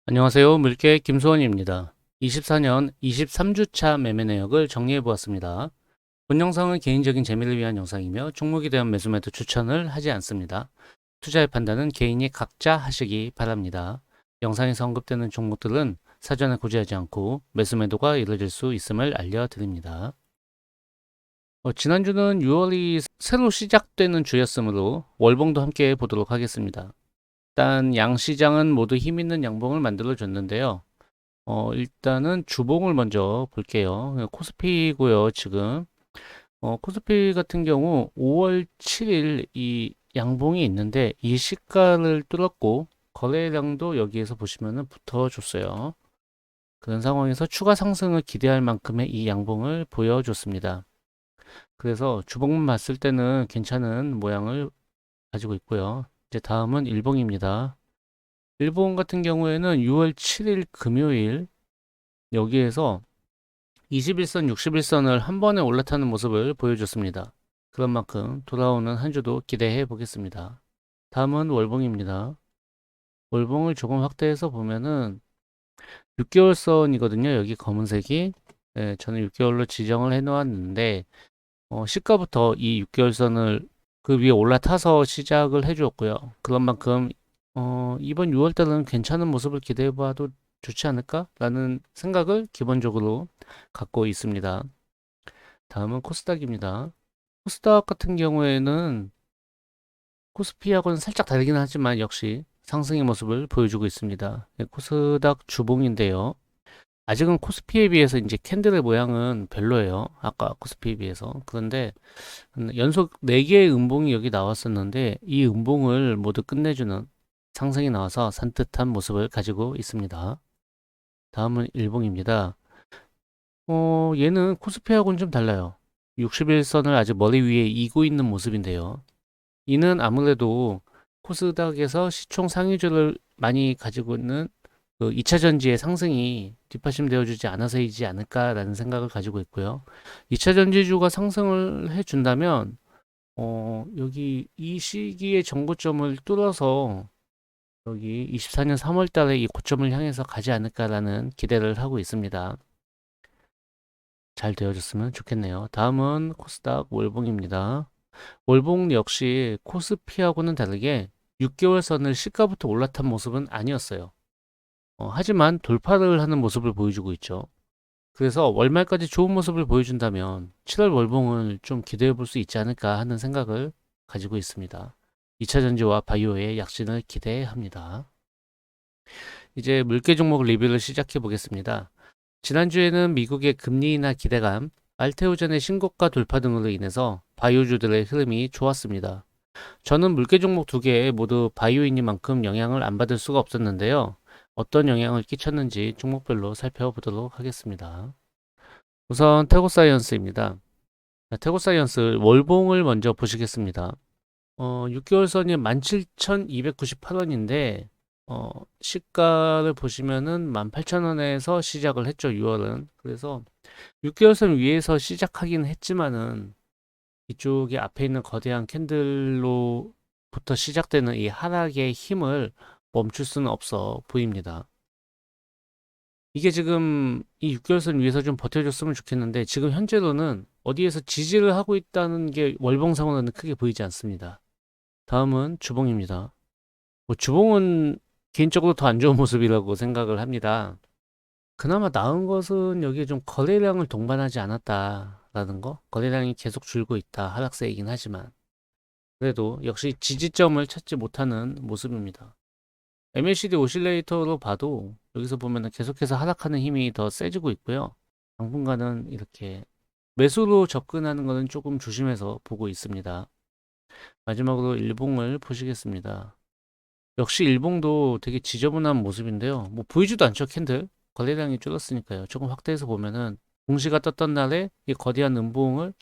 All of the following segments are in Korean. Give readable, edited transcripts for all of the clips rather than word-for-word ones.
안녕하세요. 물개 김수원입니다. 24년 23주차 매매 내역을 정리해 보았습니다. 본 영상은 개인적인 재미를 위한 영상이며 종목에 대한 매수 매도 추천을 하지 않습니다. 투자의 판단은 개인이 각자 하시기 바랍니다. 영상에서 언급되는 종목들은 사전에 고지하지 않고 매수 매도가 이루어질 수 있음을 알려드립니다. 지난주는 6월이 새로 시작되는 주였으므로 월봉도 함께 보도록 하겠습니다. 일단 양시장은 모두 힘있는 양봉을 만들어 줬는데요. 일단은 주봉을 먼저 볼게요. 코스피고요, 지금. 코스피 같은 경우 5월 7일 이 양봉이 있는데 이 시가를 뚫었고 거래량도 여기에서 보시면은 붙어줬어요. 그런 상황에서 추가 상승을 기대할 만큼의 이 양봉을 보여줬습니다. 그래서 주봉만 봤을 때는 괜찮은 모양을 가지고 있고요. 이제 다음은 일봉입니다. 일본 같은 경우에는 6월 7일 금요일 여기에서 21선, 61선을 한 번에 올라타는 모습을 보여줬습니다. 그런 만큼 돌아오는 한 주도 기대해 보겠습니다. 다음은 월봉입니다. 월봉을 조금 확대해서 보면은 6개월선이거든요. 여기 검은색이. 네, 저는 6개월로 지정을 해 놓았는데 시가부터 이 6개월선을 그 위에 올라타서 시작을 해 주었고요. 그런 만큼 이번 6월 달은 괜찮은 모습을 기대해 봐도 좋지 않을까라는 생각을 기본적으로 갖고 있습니다. 다음은 코스닥입니다. 코스닥 같은 경우에는 코스피하고는 살짝 다르긴 하지만 역시 상승의 모습을 보여주고 있습니다. 네, 코스닥 주봉인데요. 아직은 코스피에 비해서 이제 캔들의 모양은 별로예요. 아까 코스피에 비해서. 그런데 연속 4개의 음봉이 여기 나왔었는데 이 음봉을 모두 끝내주는 상승이 나와서 산뜻한 모습을 가지고 있습니다. 다음은 일봉입니다. 얘는 코스피하고는 좀 달라요. 61선을 아주 머리 위에 이고 있는 모습인데요. 이는 아무래도 코스닥에서 시총 상위주를 많이 가지고 있는 그 2차 전지의 상승이 뒷받침되어 주지 않아서이지 않을까라는 생각을 가지고 있고요. 2차 전지주가 상승을 해준다면 여기 이 시기의 정고점을 뚫어서 여기 24년 3월 달에 이 고점을 향해서 가지 않을까라는 기대를 하고 있습니다. 잘 되어줬으면 좋겠네요. 다음은 코스닥 월봉입니다. 월봉 역시 코스피하고는 다르게 6개월 선을 시가부터 올라탄 모습은 아니었어요. 하지만 돌파를 하는 모습을 보여주고 있죠. 그래서 월말까지 좋은 모습을 보여준다면 7월 월봉을 좀 기대해 볼 수 있지 않을까 하는 생각을 가지고 있습니다. 2차 전지와 바이오의 약진을 기대합니다. 이제 물개 종목 리뷰를 시작해 보겠습니다. 지난주에는 미국의 금리 인하 기대감, 알테오젠의 신고가 돌파 등으로 인해서 바이오주들의 흐름이 좋았습니다. 저는 물개 종목 2개 모두 바이오이니만큼 영향을 안 받을 수가 없었는데요. 어떤 영향을 끼쳤는지 종목별로 살펴보도록 하겠습니다. 우선 태고사이언스입니다. 태고사이언스 월봉을 먼저 보시겠습니다. 6개월 선이 17,298원인데 시가를 보시면은 18,000원에서 시작을 했죠. 6월은. 그래서 6개월 선 위에서 시작하긴 했지만은 이쪽에 앞에 있는 거대한 캔들로부터 시작되는 이 하락의 힘을 멈출 수는 없어 보입니다. 이게 지금 이 6개월선 위에서 좀 버텨줬으면 좋겠는데 지금 현재로는 어디에서 지지를 하고 있다는 게 월봉상으로는 크게 보이지 않습니다. 다음은 주봉입니다. 주봉은 개인적으로 더 안 좋은 모습이라고 생각을 합니다. 그나마 나은 것은 여기에 좀 거래량을 동반하지 않았다라는 거. 거래량이 계속 줄고 있다. 하락세이긴 하지만. 그래도 역시 지지점을 찾지 못하는 모습입니다. MACD 오실레이터로 봐도 여기서 보면 계속해서 하락하는 힘이 더 세지고 있고요. 당분간은 이렇게 매수로 접근하는 것은 조금 조심해서 보고 있습니다. 마지막으로 일봉을 보시겠습니다. 역시 일봉도 되게 지저분한 모습인데요. 뭐 보이지도 않죠, 캔들. 거래량이 줄었으니까요. 조금 확대해서 보면은 공시가 떴던 날에 이 거대한 음봉을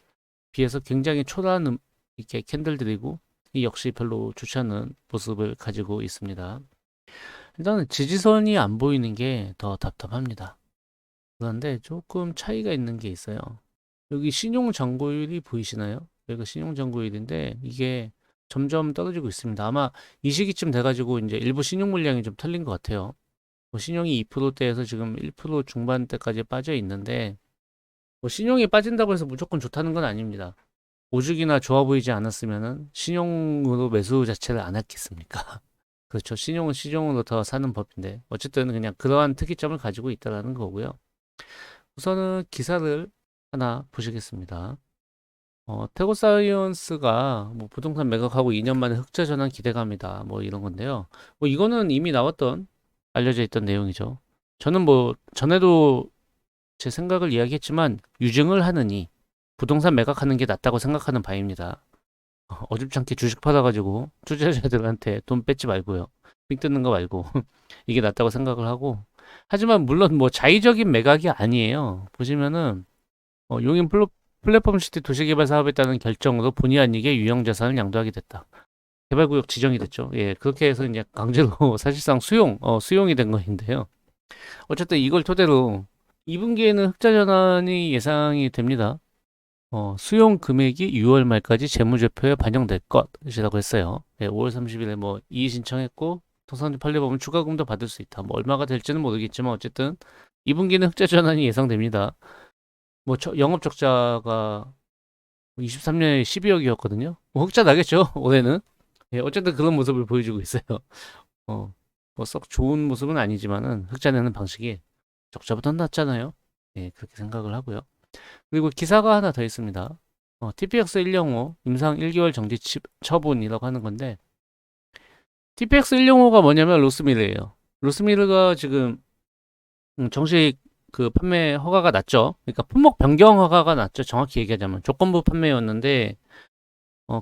비해서 굉장히 초라한 이렇게 캔들들이고 이 역시 별로 좋지 않은 모습을 가지고 있습니다. 일단은 지지선이 안 보이는 게 더 답답합니다. 그런데 조금 차이가 있는 게 있어요. 여기 신용 잔고율이 보이시나요? 여기가 신용 잔고율인데 이게 점점 떨어지고 있습니다. 아마 이 시기쯤 돼가지고 이제 일부 신용 물량이 좀 털린 것 같아요. 뭐 신용이 2%대에서 지금 1% 중반대까지 빠져 있는데 뭐 신용이 빠진다고 해서 무조건 좋다는 건 아닙니다. 오죽이나 좋아 보이지 않았으면은 신용으로 매수 자체를 안 했겠습니까? 그렇죠. 신용은 신용으로 더 사는 법인데 어쨌든 그냥 그러한 특이점을 가지고 있다라는 거고요. 우선은 기사를 하나 보시겠습니다. 태고사이언스가 뭐 부동산 매각하고 2년 만에 흑자 전환 기대감이다. 뭐 이런 건데요. 뭐 이거는 이미 나왔던 알려져 있던 내용이죠. 저는 뭐 전에도 제 생각을 이야기했지만 유증을 하느니 부동산 매각하는 게 낫다고 생각하는 바입니다. 어줍잖게 주식 팔아가지고 투자자들한테 돈 뺏지 말고요. 삥 뜯는 거 말고 이게 낫다고 생각을 하고 하지만 물론 뭐 자의적인 매각이 아니에요. 보시면은 용인 플랫폼 시티 도시개발 사업에 따른 결정으로 본의 아니게 유형 자산을 양도하게 됐다. 개발구역 지정이 됐죠. 예, 그렇게 해서 이제 강제로 사실상 수용이 된 것인데요. 어쨌든 이걸 토대로 2분기에는 흑자 전환이 예상이 됩니다. 수용 금액이 6월 말까지 재무제표에 반영될 것이라고 했어요. 예, 5월 30일에 뭐 이의 신청했고 통상적 판례보면 추가금도 받을 수 있다. 뭐 얼마가 될지는 모르겠지만 어쨌든 2분기는 흑자 전환이 예상됩니다. 뭐 영업 적자가 23년에 12억이었거든요. 뭐 흑자 나겠죠, 올해는. 예, 어쨌든 그런 모습을 보여주고 있어요. 어, 뭐 썩 좋은 모습은 아니지만은 흑자 내는 방식이 적자보다 낫잖아요. 예, 그렇게 생각을 하고요. 그리고 기사가 하나 더 있습니다. TPX 105 임상 1개월 정지 처분이라고 하는 건데 TPX 105가 뭐냐면 로스밀이에요. 로스밀가 지금 정식 그 판매 허가가 났죠. 그러니까 품목 변경 허가가 났죠. 정확히 얘기하자면 조건부 판매였는데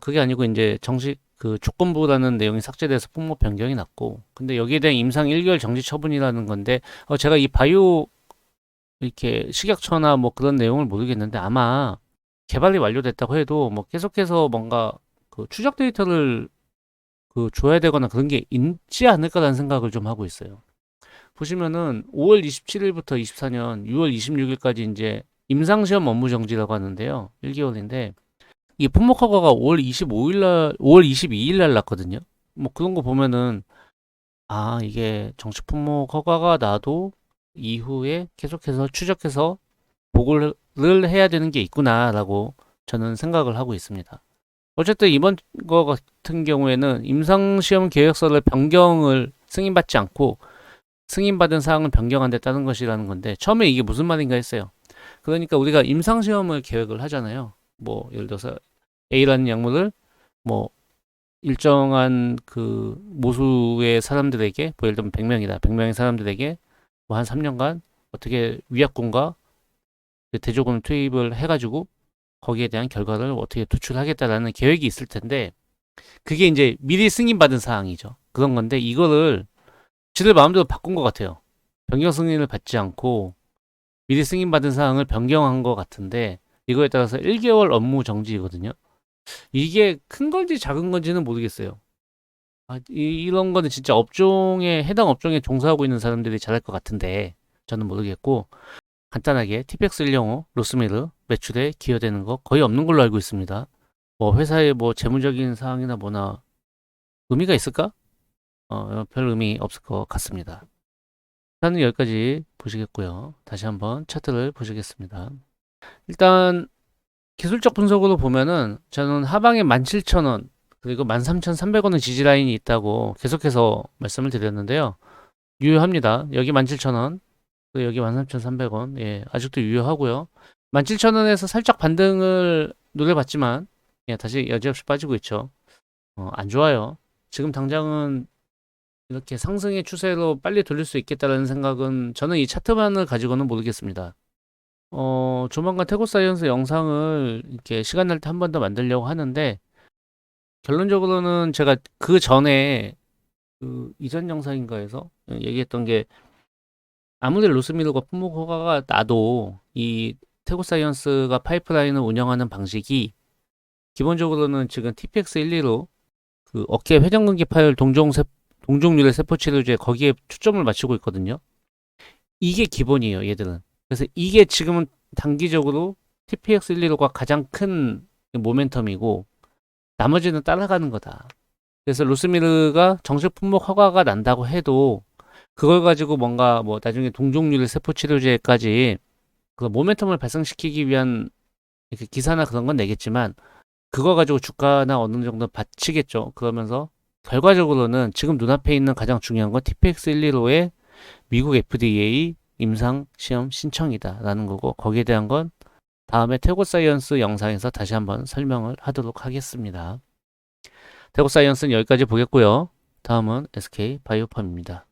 그게 아니고 이제 정식 그 조건부라는 내용이 삭제돼서 품목 변경이 났고 근데 여기에 대한 임상 1개월 정지 처분이라는 건데 제가 이 바이오 이렇게 식약처나 뭐 그런 내용을 모르겠는데 아마 개발이 완료됐다고 해도 뭐 계속해서 뭔가 그 추적 데이터를 그 줘야 되거나 그런 게 있지 않을까라는 생각을 좀 하고 있어요. 보시면은 5월 27일부터 24년 6월 26일까지 이제 임상시험 업무 정지라고 하는데요. 1개월인데 이 품목 허가가 5월 22일 날 났거든요. 뭐 그런 거 보면은 이게 정식 품목 허가가 나도 이후에 계속해서 추적해서 보고를 해야 되는 게 있구나라고 저는 생각을 하고 있습니다. 어쨌든 이번 거 같은 경우에는 임상시험 계획서를 변경을 승인받지 않고 승인받은 사항을 변경한 데 따른 것이라는 건데 처음에 이게 무슨 말인가 했어요. 그러니까 우리가 임상시험을 계획을 하잖아요. 뭐 예를 들어서 A라는 약물을 뭐 일정한 그 모수의 사람들에게 뭐 예를 들면 100명이다. 100명의 사람들에게 뭐 한 3년간 어떻게 위약금과 대조금 투입을 해가지고 거기에 대한 결과를 어떻게 도출하겠다라는 계획이 있을 텐데 그게 이제 미리 승인받은 사항이죠. 그런 건데 이거를 지들 마음대로 바꾼 것 같아요. 변경 승인을 받지 않고 미리 승인받은 사항을 변경한 것 같은데 이거에 따라서 1개월 업무 정지거든요. 이게 큰 건지 작은 건지는 모르겠어요. 이런 거는 진짜 해당 업종에 종사하고 있는 사람들이 잘할 것 같은데 저는 모르겠고 간단하게 TPX 105 로스미르 매출에 기여되는 거 거의 없는 걸로 알고 있습니다. 뭐 회사의 뭐 재무적인 사항이나 뭐나 의미가 있을까? 별 의미 없을 것 같습니다. 일단은 여기까지 보시겠고요. 다시 한번 차트를 보시겠습니다. 일단 기술적 분석으로 보면은 저는 하방에 17,000원 그리고 13,300원의 지지라인이 있다고 계속해서 말씀을 드렸는데요. 유효합니다. 여기 17,000원 그리고 여기 13,300원 예, 아직도 유효하고요. 17,000원에서 살짝 반등을 노려봤지만 예, 다시 여지없이 빠지고 있죠. 안 좋아요. 지금 당장은 이렇게 상승의 추세로 빨리 돌릴 수 있겠다는 생각은 저는 이 차트만을 가지고는 모르겠습니다. 조만간 태고 사이언스 영상을 이렇게 시간 날 때 한 번 더 만들려고 하는데 결론적으로는 제가 그 전에 그 이전 영상인가에서 얘기했던 게 아무리 로스밀과 품목 허가가 나도 이 태고 사이언스가 파이프라인을 운영하는 방식이 기본적으로는 지금 TPX 125로 그 어깨 회전근개 파열 동종률의 세포 치료제 거기에 초점을 맞추고 있거든요. 이게 기본이에요, 얘들은. 그래서 이게 지금은 단기적으로 TPX 125가 가장 큰 모멘텀이고 나머지는 따라가는 거다. 그래서 로스미르가 정식 품목 허가가 난다고 해도 그걸 가지고 뭔가 뭐 나중에 동종류의 세포 치료제까지 그 모멘텀을 발생시키기 위한 이렇게 기사나 그런 건 내겠지만 그거 가지고 주가나 어느 정도 받치겠죠. 그러면서 결과적으로는 지금 눈앞에 있는 가장 중요한 건 TPX115의 미국 FDA 임상 시험 신청이다라는 거고 거기에 대한 건 다음에 태고 사이언스 영상에서 다시 한번 설명을 하도록 하겠습니다. 태고 사이언스는 여기까지 보겠고요. 다음은 SK 바이오팜입니다.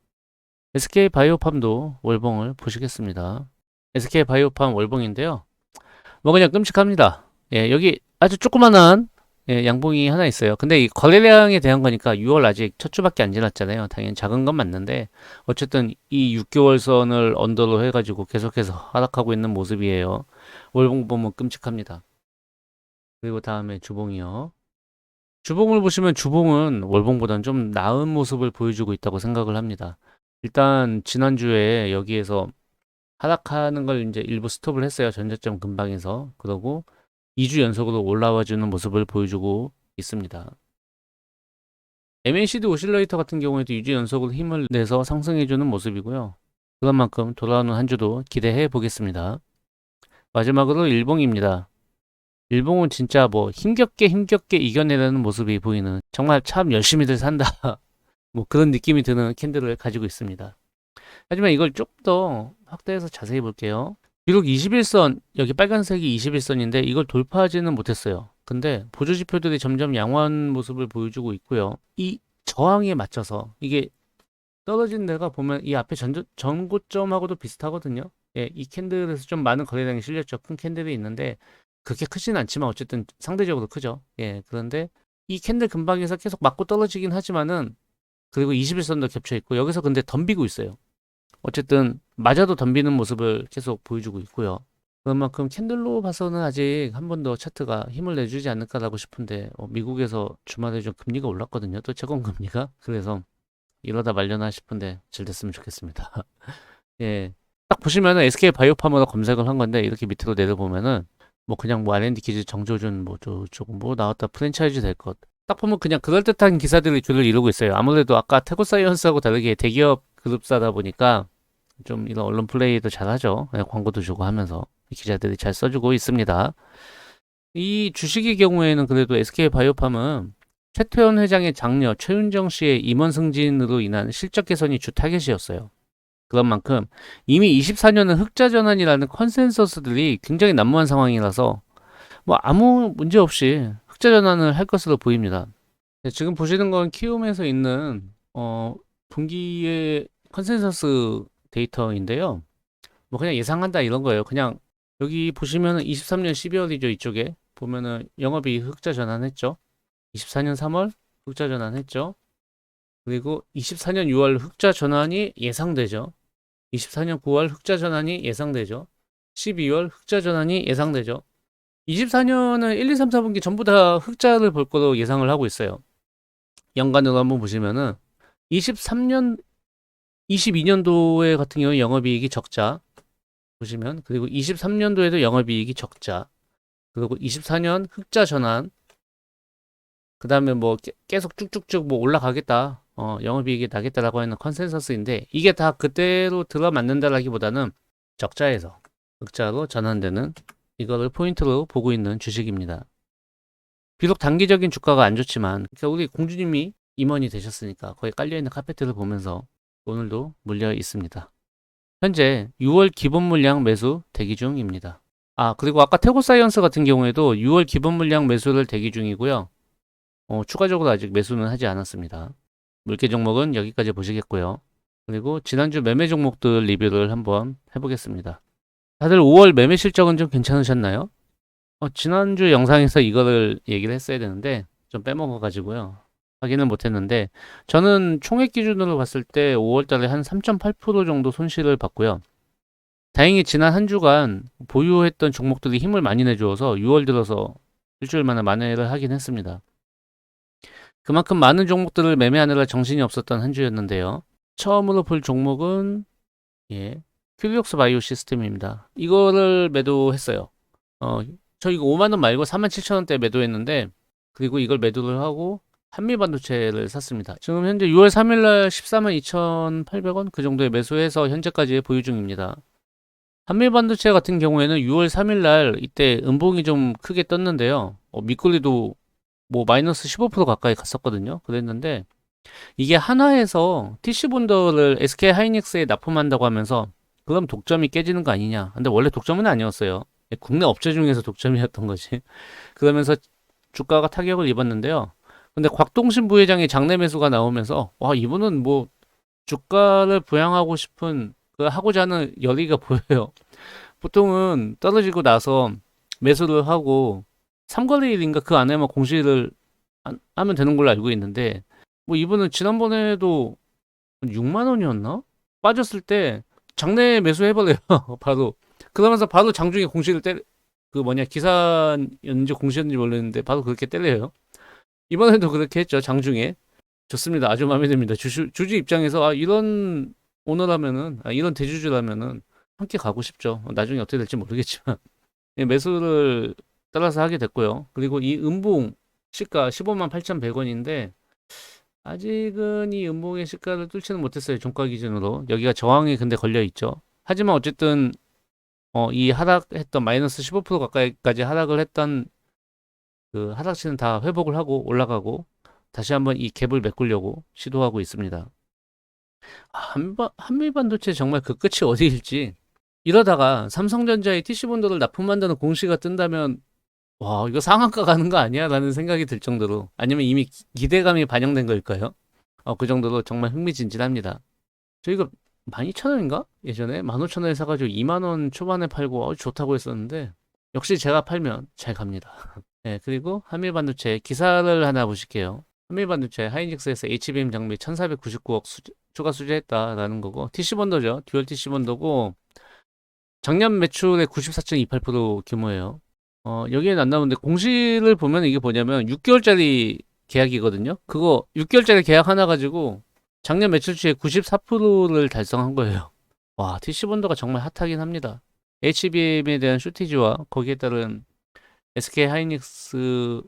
SK 바이오팜도 월봉을 보시겠습니다. SK 바이오팜 월봉인데요. 뭐 그냥 끔찍합니다. 예, 여기 아주 조그만한 양봉이 하나 있어요. 근데 이 거래량에 대한 거니까 6월 아직 첫 주밖에 안 지났잖아요. 당연히 작은 건 맞는데 어쨌든 이 6개월 선을 언더로 해가지고 계속해서 하락하고 있는 모습이에요. 월봉 보면 끔찍합니다. 그리고 다음에 주봉이요. 주봉을 보시면 주봉은 월봉보다는 좀 나은 모습을 보여주고 있다고 생각을 합니다. 일단 지난주에 여기에서 하락하는 걸 이제 일부 스톱을 했어요. 전저점 근방에서. 그러고 2주 연속으로 올라와 주는 모습을 보여주고 있습니다. MACD 오실레이터 같은 경우에도 2주 연속으로 힘을 내서 상승해 주는 모습이고요. 그런 만큼 돌아오는 한 주도 기대해 보겠습니다. 마지막으로 일봉입니다. 일봉은 진짜 뭐 힘겹게 이겨내려는 모습이 보이는 정말 참 열심히들 산다. 뭐 그런 느낌이 드는 캔들을 가지고 있습니다. 하지만 이걸 좀 더 확대해서 자세히 볼게요. 비록 21선, 여기 빨간색이 21선인데 이걸 돌파하지는 못했어요. 근데 보조지표들이 점점 양호한 모습을 보여주고 있고요. 이 저항에 맞춰서 이게 떨어진 데가 보면 이 앞에 전고점하고도 비슷하거든요. 예, 이 캔들에서 좀 많은 거래량이 실렸죠. 큰 캔들이 있는데 그렇게 크진 않지만 어쨌든 상대적으로 크죠. 예, 그런데 이 캔들 근방에서 계속 맞고 떨어지긴 하지만은 그리고 21선도 겹쳐 있고 여기서 근데 덤비고 있어요. 어쨌든 맞아도 덤비는 모습을 계속 보여주고 있고요. 그만큼 캔들로 봐서는 아직 한 번 더 차트가 힘을 내주지 않을까라고 싶은데 미국에서 주말에 좀 금리가 올랐거든요. 또 채권 금리가. 그래서 이러다 말려나 싶은데 잘 됐으면 좋겠습니다. 예. 딱 보시면은 SK 바이오팜으로 검색을 한 건데 이렇게 밑으로 내려보면은 뭐 그냥 뭐 R&D 기즈 정조준 뭐 조금 뭐 나왔다 프랜차이즈 될 것. 딱 보면 그냥 그럴듯한 기사들이 줄을 이루고 있어요. 아무래도 아까 태고사이언스하고 다르게 대기업 그룹사다 보니까 좀 이런 언론 플레이도 잘하죠. 예, 광고도 주고 하면서 기자들이 잘 써주고 있습니다. 이 주식의 경우에는 그래도 SK 바이오팜은 최태원 회장의 장녀 최윤정 씨의 임원 승진으로 인한 실적 개선이 주 타겟이었어요. 그런 만큼 이미 24년은 흑자 전환이라는 컨센서스들이 굉장히 난무한 상황이라서 뭐 아무 문제 없이 흑자 전환을 할 것으로 보입니다. 네, 지금 보시는 건 키움에서 있는 분기의 컨센서스 데이터인데요. 뭐 그냥 예상한다 이런 거예요. 그냥 여기 보시면은 23년 12월이죠. 이쪽에 보면은 영업이 흑자 전환했죠. 24년 3월 흑자 전환했죠. 그리고 24년 6월 흑자 전환이 예상되죠. 24년 9월 흑자 전환이 예상되죠. 12월 흑자 전환이 예상되죠. 24년은 1, 2, 3, 4분기 전부 다 흑자를 볼 거로 예상을 하고 있어요. 연간으로 한번 보시면은 23년, 22년도에 같은 경우 영업이익이 적자 보시면 그리고 23년도에도 영업이익이 적자 그리고 24년 흑자 전환 그 다음에 뭐 계속 쭉쭉쭉 뭐 올라가겠다 영업이익이 나겠다라고 하는 컨센서스인데 이게 다 그대로 들어맞는다라기보다는 적자에서 흑자로 전환되는 이거를 포인트로 보고 있는 주식입니다. 비록 단기적인 주가가 안 좋지만 그러니까 우리 공주님이 임원이 되셨으니까 거기 깔려있는 카페트를 보면서 오늘도 물려 있습니다. 현재 6월 기본 물량 매수 대기 중입니다. 아, 그리고 아까 태고사이언스 같은 경우에도 6월 기본 물량 매수를 대기 중이고요. 추가적으로 아직 매수는 하지 않았습니다. 물개 종목은 여기까지 보시겠고요. 그리고 지난주 매매 종목들 리뷰를 한번 해보겠습니다. 다들 5월 매매 실적은 좀 괜찮으셨나요? 지난주 영상에서 이거를 얘기를 했어야 되는데 좀 빼먹어가지고요. 확인을 못했는데 저는 총액 기준으로 봤을 때 5월 달에 한 3.8% 정도 손실을 봤고요. 다행히 지난 한 주간 보유했던 종목들이 힘을 많이 내주어서 6월 들어서 일주일 만에 만회를 하긴 했습니다. 그만큼 많은 종목들을 매매하느라 정신이 없었던 한 주였는데요. 처음으로 볼 종목은 큐리옥스 바이오 시스템입니다. 이거를 매도했어요. 저 이거 5만원 말고 47,000원대 매도했는데 그리고 이걸 매도를 하고 한미반도체를 샀습니다. 지금 현재 6월 3일날 14만 2,800원 그 정도에 매수해서 현재까지 보유 중입니다. 한미반도체 같은 경우에는 6월 3일날 이때 음봉이 좀 크게 떴는데요. 밑거리도 뭐 마이너스 15% 가까이 갔었거든요. 그랬는데 이게 한화에서 TC본더를 SK 하이닉스에 납품한다고 하면서 그럼 독점이 깨지는 거 아니냐. 근데 원래 독점은 아니었어요. 국내 업체 중에서 독점이었던 거지. 그러면서 주가가 타격을 입었는데요. 근데 곽동신 부회장의 장내 매수가 나오면서 와 이분은 뭐 주가를 부양하고 싶은 그 하고자 하는 열의가 보여요. 보통은 떨어지고 나서 매수를 하고 3거래일인가 그 안에만 공시를 하면 되는 걸로 알고 있는데 뭐 이분은 지난번에도 6만 원이었나? 빠졌을 때 장내 매수해버려요. 바로. 그러면서 바로 장중에 공시를 그 뭐냐 기사였는지 공시였는지 모르겠는데 바로 그렇게 때려요. 이번에도 그렇게 했죠. 장중에. 좋습니다. 아주 마음에 듭니다. 주주 입장에서 이런 오너라면은 이런 대주주라면은 함께 가고 싶죠. 나중에 어떻게 될지 모르겠지만 예, 매수를 따라서 하게 됐고요. 그리고 이 음봉 시가 15만 8,100원인데 아직은 이 음봉의 시가를 뚫지는 못했어요. 종가 기준으로. 여기가 저항이 근데 걸려 있죠. 하지만 어쨌든 이 하락했던 마이너스 15% 가까이까지 하락을 했던 그 하락치는 다 회복을 하고 올라가고 다시 한번 이 갭을 메꾸려고 시도하고 있습니다. 한미반도체 정말 그 끝이 어디일지 이러다가 삼성전자의 TC본드를 납품한다는 공시가 뜬다면 와 이거 상한가 가는 거 아니야? 라는 생각이 들 정도로 아니면 이미 기대감이 반영된 걸까요? 그 정도로 정말 흥미진진합니다. 저희가 12,000원인가? 예전에 15,000원에 사가지고 2만원 초반에 팔고 좋다고 했었는데 역시 제가 팔면 잘 갑니다. 네, 그리고 한미반도체 기사를 하나 보실게요. 한미반도체 하이닉스에서 HBM 장비 1499억 추가 수주했다라는 거고 TC본더죠. 듀얼 TC본더고 작년 매출의 94.28% 규모예요. 여기에는 안 나오는데 공시를 보면 이게 뭐냐면 6개월짜리 계약이거든요. 그거 6개월짜리 계약 하나 가지고 작년 매출치의 94%를 달성한 거예요. 와, TC본더가 정말 핫하긴 합니다. HBM에 대한 쇼티지와 거기에 따른 SK 하이닉스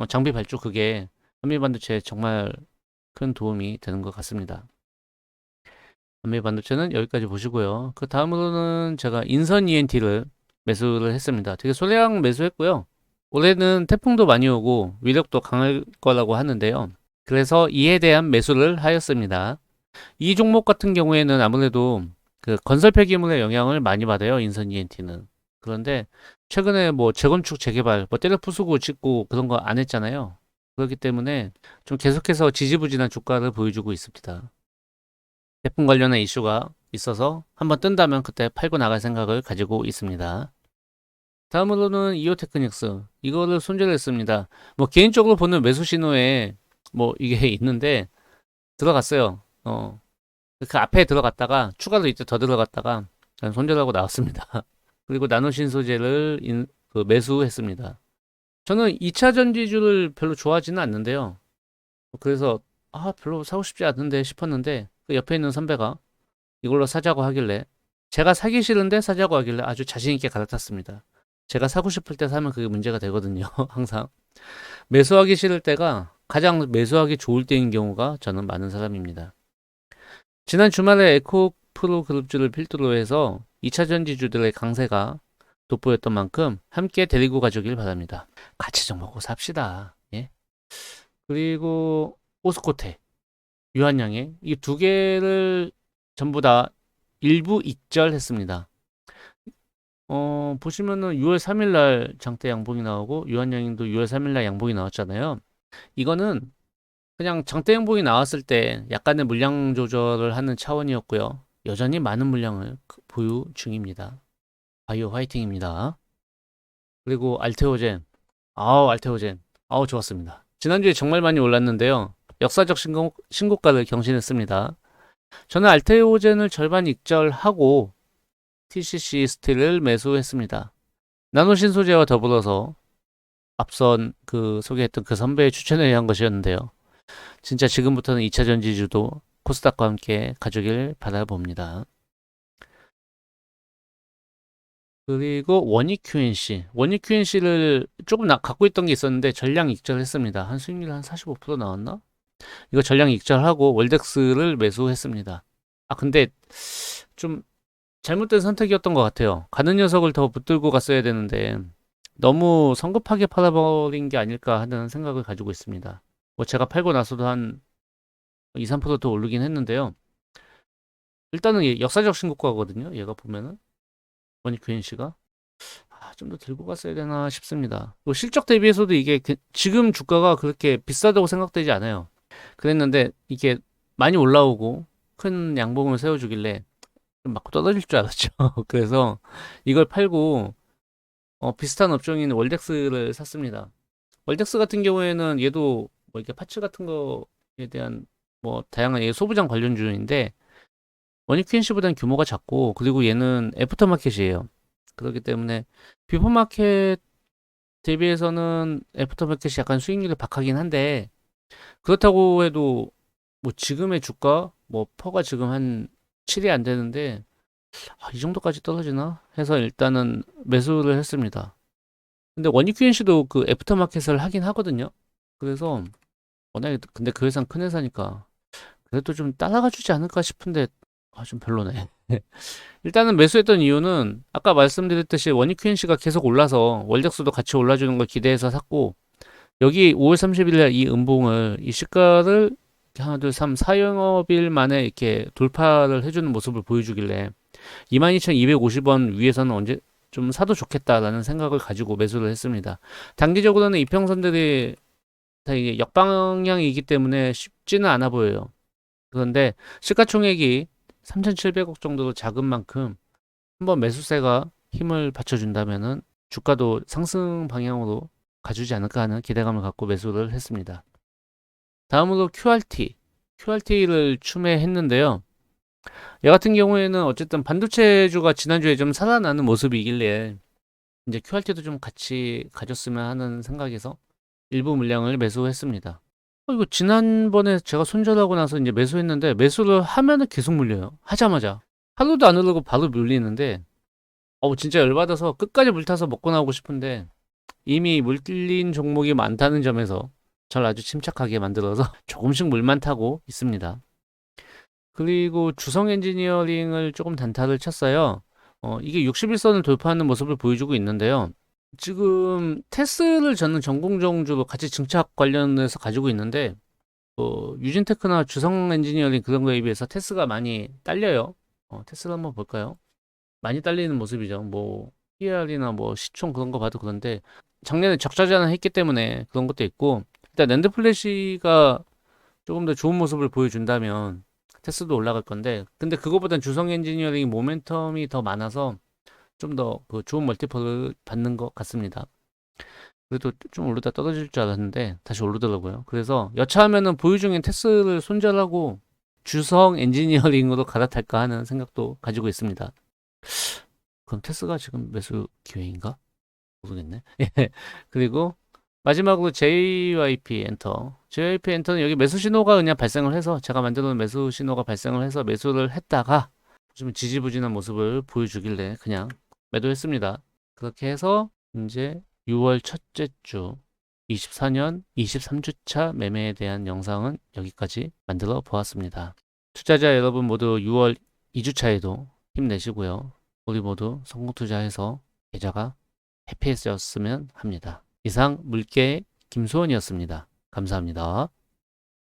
장비 발주 그게 한미반도체에 정말 큰 도움이 되는 것 같습니다. 한미반도체는 여기까지 보시고요. 그 다음으로는 제가 인선 ENT를 매수를 했습니다. 되게 소량 매수했고요. 올해는 태풍도 많이 오고 위력도 강할 거라고 하는데요. 그래서 이에 대한 매수를 하였습니다. 이 종목 같은 경우에는 아무래도 그 건설 폐기물의 영향을 많이 받아요. 인선 ENT는. 그런데 최근에 뭐 재건축 재개발 뭐 때려 부수고 짓고 그런 거 안 했잖아요. 그렇기 때문에 좀 계속해서 지지부진한 주가를 보여주고 있습니다. 제품 관련한 이슈가 있어서 한번 뜬다면 그때 팔고 나갈 생각을 가지고 있습니다. 다음으로는 이오테크닉스 이거를 손절을 했습니다. 뭐 개인적으로 보는 매수 신호에 뭐 이게 있는데 들어갔어요. 그 앞에 들어갔다가 추가로 이제 더 들어갔다가 손절하고 나왔습니다. 그리고 나노신소재를 그 매수했습니다. 저는 2차 전지주를 별로 좋아하지는 않는데요. 그래서 별로 사고 싶지 않은데 싶었는데 그 옆에 있는 선배가 이걸로 사자고 하길래 제가 사기 싫은데 사자고 하길래 아주 자신 있게 갈아탔습니다. 제가 사고 싶을 때 사면 그게 문제가 되거든요. 항상 매수하기 싫을 때가 가장 매수하기 좋을 때인 경우가 저는 많은 사람입니다. 지난 주말에 에코프로 그룹주를 필두로 해서 2차 전지주들의 강세가 돋보였던 만큼 함께 데리고 가주길 바랍니다. 같이 좀 먹고 삽시다. 예? 그리고 오스코테, 유한양의 이 두 개를 전부 다 일부 익절했습니다. 보시면은 6월 3일 날 장대 양봉이 나오고 유한양도 6월 3일 날 양봉이 나왔잖아요. 이거는 그냥 장대 양봉이 나왔을 때 약간의 물량 조절을 하는 차원이었고요. 여전히 많은 물량을 보유 중입니다. 바이오 화이팅입니다. 그리고 알테오젠. 알테오젠. 좋았습니다. 지난주에 정말 많이 올랐는데요. 역사적 신고가를 경신했습니다. 저는 알테오젠을 절반 익절하고 TCC 스틸을 매수했습니다. 나노신소재와 더불어서 앞선 그 소개했던 그 선배의 추천에 의한 것이었는데요. 진짜 지금부터는 2차 전지주도 코스닥과 함께 가주길 바라봅니다. 그리고 원익 QNC. 원익 QNC를 조금 갖고 있던 게 있었는데 전량 익절했습니다. 한 수익률 한 45% 나왔나? 이거 전량 익절하고 월덱스를 매수했습니다. 아, 근데 좀 잘못된 선택이었던 것 같아요. 가는 녀석을 더 붙들고 갔어야 되는데 너무 성급하게 팔아버린 게 아닐까 하는 생각을 가지고 있습니다. 뭐 제가 팔고 나서도 한 2, 3%더 오르긴 했는데요. 일단은 역사적 신고가거든요. 얘가 보면은 원익 QNC가 좀 더 들고 갔어야 되나 싶습니다. 뭐 실적 대비해서도 이게 지금 주가가 그렇게 비싸다고 생각되지 않아요. 그랬는데 이게 많이 올라오고 큰 양봉을 세워주길래 좀 맞고 떨어질 줄 알았죠. 그래서 이걸 팔고 비슷한 업종인 월덱스를 샀습니다. 월덱스 같은 경우에는 얘도 뭐 이렇게 파츠 같은 거에 대한 뭐 다양한 소부장 관련주인데 원익 QNC보다는 규모가 작고 그리고 얘는 애프터마켓이에요. 그렇기 때문에 비포마켓 대비해서는 애프터마켓이 약간 수익률이 박하긴 한데 그렇다고 해도 뭐 지금의 주가 뭐 퍼가 지금 한 7이 안 되는데 이 정도까지 떨어지나 해서 일단은 매수를 했습니다. 근데 원익 QNC도 그 애프터마켓을 하긴 하거든요. 그래서 워낙에 근데 그 회사는 큰 회사니까 그래도 좀 따라가 주지 않을까 싶은데 좀 별로네. 일단은 매수했던 이유는 아까 말씀드렸듯이 원익 QNC가 계속 올라서 월적수도 같이 올라주는 걸 기대해서 샀고 여기 5월 30일 날 이 음봉을 이 시가를 하나 둘 3, 4영업일 만에 이렇게 돌파를 해주는 모습을 보여주길래 22,250원 위에서는 언제 좀 사도 좋겠다라는 생각을 가지고 매수를 했습니다. 단기적으로는 이평선들이 다 이게 역방향이기 때문에 쉽지는 않아 보여요. 그런데 시가총액이 3,700억 정도로 작은 만큼 한번 매수세가 힘을 받쳐준다면은 주가도 상승 방향으로 가주지 않을까 하는 기대감을 갖고 매수를 했습니다. 다음으로 QRT. QRT를 추매했는데요. 얘 같은 경우에는 어쨌든 반도체주가 지난주에 좀 살아나는 모습이길래 이제 QRT도 좀 같이 가졌으면 하는 생각에서 일부 물량을 매수했습니다. 이거 지난번에 제가 손절하고 나서 이제 매수했는데 매수를 하면은 계속 물려요. 하자마자. 하루도 안 흐르고 바로 물리는데 진짜 열받아서 끝까지 물타서 먹고 나오고 싶은데 이미 물린 종목이 많다는 점에서 절 아주 침착하게 만들어서 조금씩 물만 타고 있습니다. 그리고 주성 엔지니어링을 조금 단타를 쳤어요. 이게 61선을 돌파하는 모습을 보여주고 있는데요. 지금 테스를 저는 전공정주로 같이 증착 관련해서 가지고 있는데 유진테크나 주성 엔지니어링 그런 거에 비해서 테스가 많이 딸려요. 테스를 한번 볼까요? 많이 딸리는 모습이죠. 뭐 PR이나 뭐 시총 그런 거 봐도 그런데 작년에 적자 전환했기 때문에 그런 것도 있고 일단 낸드 플래시가 조금 더 좋은 모습을 보여준다면 테스도 올라갈 건데 근데 그거보단 주성 엔지니어링 모멘텀이 더 많아서 좀 더 그 좋은 멀티플을 받는 것 같습니다. 그래도 좀 오르다 떨어질 줄 알았는데 다시 오르더라고요. 그래서 여차하면은 보유 중인 테스를 손절하고 주성 엔지니어링으로 갈아탈까 하는 생각도 가지고 있습니다. 그럼 테스가 지금 매수 기회인가? 모르겠네. 예. 그리고 마지막으로 JYP 엔터. JYP 엔터는 여기 매수 신호가 그냥 발생을 해서 제가 만들어 놓은 매수 신호가 발생을 해서 매수를 했다가 좀 지지부진한 모습을 보여주길래 그냥 매도했습니다. 그렇게 해서 이제 6월 첫째 주 24년 23주차 매매에 대한 영상은 여기까지 만들어 보았습니다. 투자자 여러분 모두 6월 2주차에도 힘내시고요. 우리 모두 성공 투자해서 계좌가 해피해졌으면 합니다. 이상 물개 김수원이었습니다. 감사합니다.